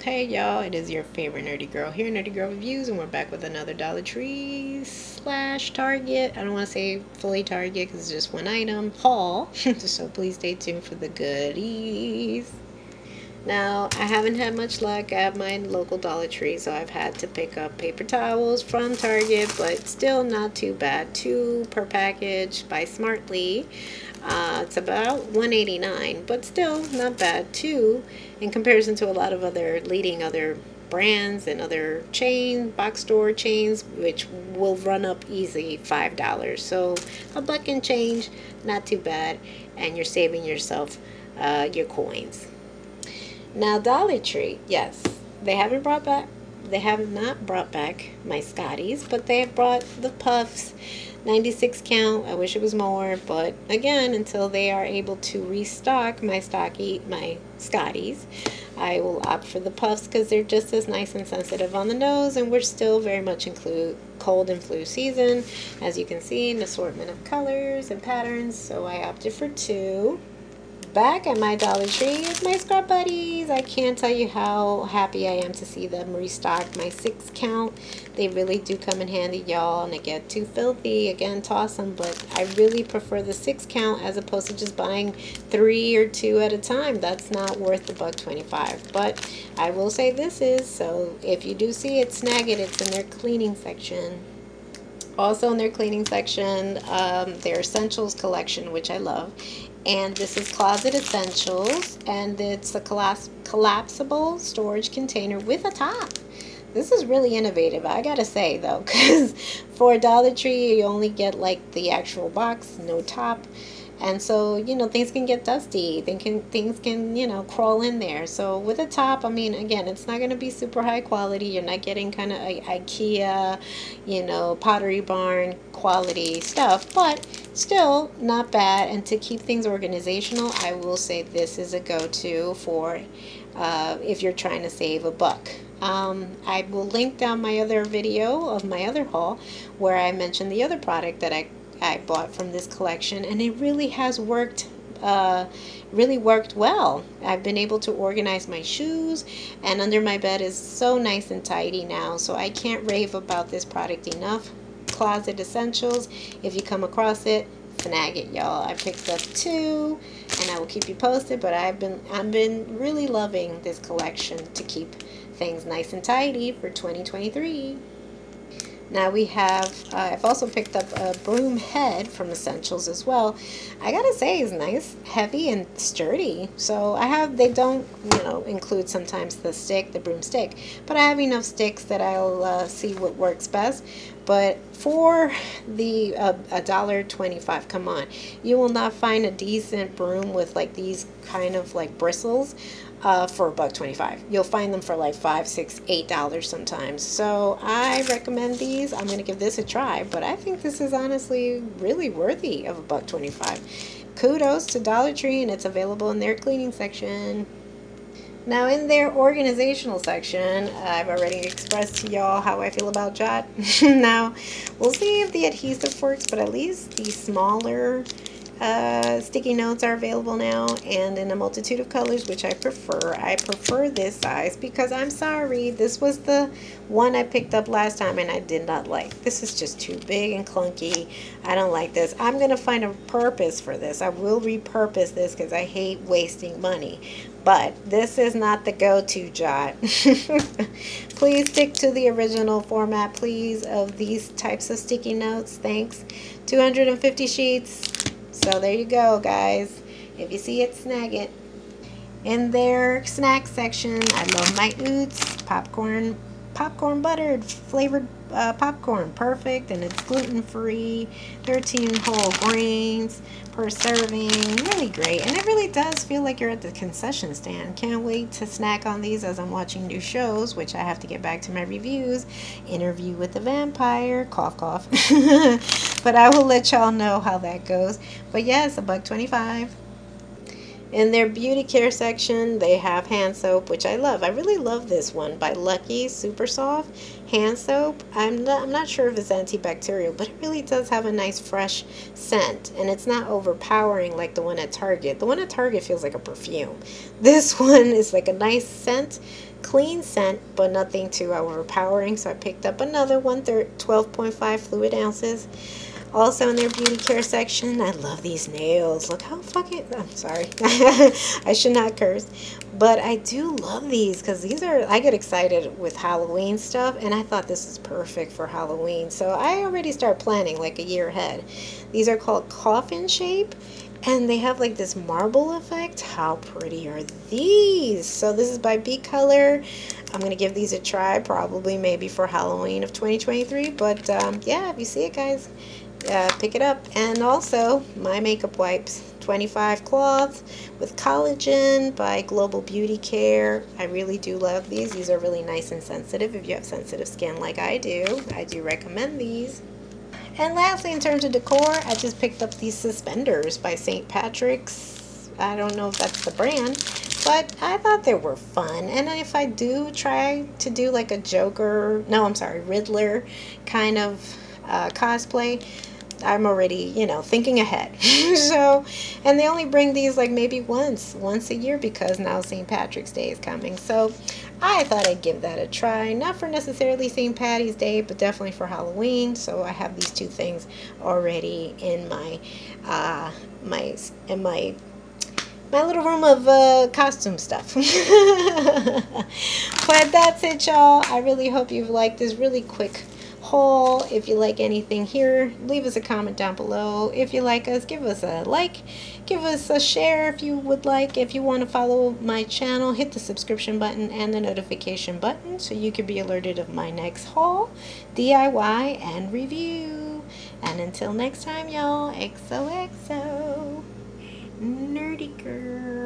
Hey y'all, it is your favorite nerdy girl here, Nerdy Girl Reviews, and we're back with another Dollar Tree slash Target. I don't want to say fully Target because it's just one item haul, so please stay tuned for the goodies. Now, I haven't had much luck at my local Dollar Tree, so I've had to pick up paper towels from Target, but still not too bad. 2 per package by Smartly. It's about $1.89, but still not bad too, in comparison to a lot of other brands and other box store chains, which will run up easy $5. So a buck and change, not too bad, and you're saving yourself your coins. Now Dollar Tree, yes, they have not brought back my Scotties, but they have brought the Puffs. 96 count. I wish it was more, but again, until they are able to restock my Scotties, I will opt for the Puffs because they're just as nice and sensitive on the nose, and we're still very much in cold and flu season. As you can see, an assortment of colors and patterns, so I opted for 2. Back at my Dollar Tree is my Scrub Buddies. I can't tell you how happy I am to see them restock my 6 count. They really do come in handy, y'all, and they get too filthy. Again, toss them, but I really prefer the 6 count as opposed to just buying 3 or 2 at a time. That's not worth the $1.25. But I will say this is, so if you do see it, snag it. It's in their cleaning section. Also in their cleaning section, their Essentials collection, which I love. And this is Closet Essentials, and it's a collapsible storage container with a top. This is really innovative, I gotta say, though, because for a Dollar Tree, you only get like the actual box, no top. And so, you know, things can get dusty. Things can, you know, crawl in there. So with a top, I mean, again, it's not going to be super high quality. You're not getting kind of IKEA, you know, Pottery Barn quality stuff, but still not bad. And to keep things organizational, I will say this is a go-to for if you're trying to save a buck. I will link down my other video of my other haul where I mentioned the other product that I bought from this collection, and it really has worked well. I've been able to organize my shoes, and under my bed is so nice and tidy now, so I can't rave about this product enough. Closet Essentials, if you come across it, snag it, y'all. I picked up 2 and I will keep you posted, but I've been really loving this collection to keep things nice and tidy for 2023. Now we have, I've also picked up a broom head from Essentials as well. I gotta say, it's nice, heavy, and sturdy. So they don't, you know, include sometimes the broomstick, but I have enough sticks that I'll see what works best. But for the $1.25, come on, you will not find a decent broom with like these kind of like bristles for $1.25. You'll find them for like $5, $6, $8 sometimes. So I recommend these. I'm gonna give this a try, but I think this is honestly really worthy of $1.25. Kudos to Dollar Tree, and it's available in their cleaning section. Now in their organizational section, I've already expressed to y'all how I feel about Jot. Now, we'll see if the adhesive works, but at least the smaller sticky notes are available now, and in a multitude of colors, which I prefer. I prefer this size because, I'm sorry, this was the one I picked up last time and I did not like. This is just too big and clunky. I don't like this. I'm going to find a purpose for this. I will repurpose this because I hate wasting money. But this is not the go-to Jot. Please stick to the original format, please, of these types of sticky notes. Thanks. 250 sheets. So there you go, guys. If you see it, snag it. In their snack section, I love my Oots popcorn buttered flavored popcorn. Perfect, and it's gluten-free, 13 whole grains per serving. Really great, and it really does feel like you're at the concession stand. Can't wait to snack on these as I'm watching new shows, which I have to get back to my reviews. Interview with the Vampire, cough cough. But I will let y'all know how that goes. But yes, $1.25. In their beauty care section, they have hand soap, which I love. I really love this one by Lucky, super soft hand soap. I'm not sure if it's antibacterial, but it really does have a nice fresh scent, and it's not overpowering like the one at Target. The one at Target feels like a perfume. This one is like a nice scent clean scent, but nothing too overpowering. So I picked up another one, 12.5 fluid ounces. Also in their beauty care section, I love these nails. Look how fucking, I'm sorry. I should not curse. But I do love these because these are, I get excited with Halloween stuff. And I thought this is perfect for Halloween. So I already start planning like a year ahead. These are called Coffin Shape. And they have like this marble effect. How pretty are these? So this is by B Color. I'm going to give these a try, probably maybe for Halloween of 2023. But yeah, if you see it, guys, pick it up. And also my makeup wipes, 25 cloths with collagen by Global Beauty Care. I really do love these. These are really nice and sensitive. If you have sensitive skin like I do recommend these. And lastly, in terms of decor, I just picked up these suspenders by St. Patrick's. I don't know if that's the brand, but I thought they were fun. And if I do try to do like a Joker, no, I'm sorry, Riddler kind of cosplay, I'm already, you know, thinking ahead. So, and they only bring these like maybe once a year because now St. Patrick's Day is coming. So I thought I'd give that a try. Not for necessarily St. Patty's Day, but definitely for Halloween. So I have these two things already in my my little room of costume stuff. But that's it, y'all. I really hope you've liked this really quick haul. If you like anything here, leave us a comment down below. If you like us, give us a like, give us a share if you would like. If you want to follow my channel, hit the subscription button and the notification button so you can be alerted of my next haul, DIY, and review. And until next time, y'all, XOXO, Nerdy Girl.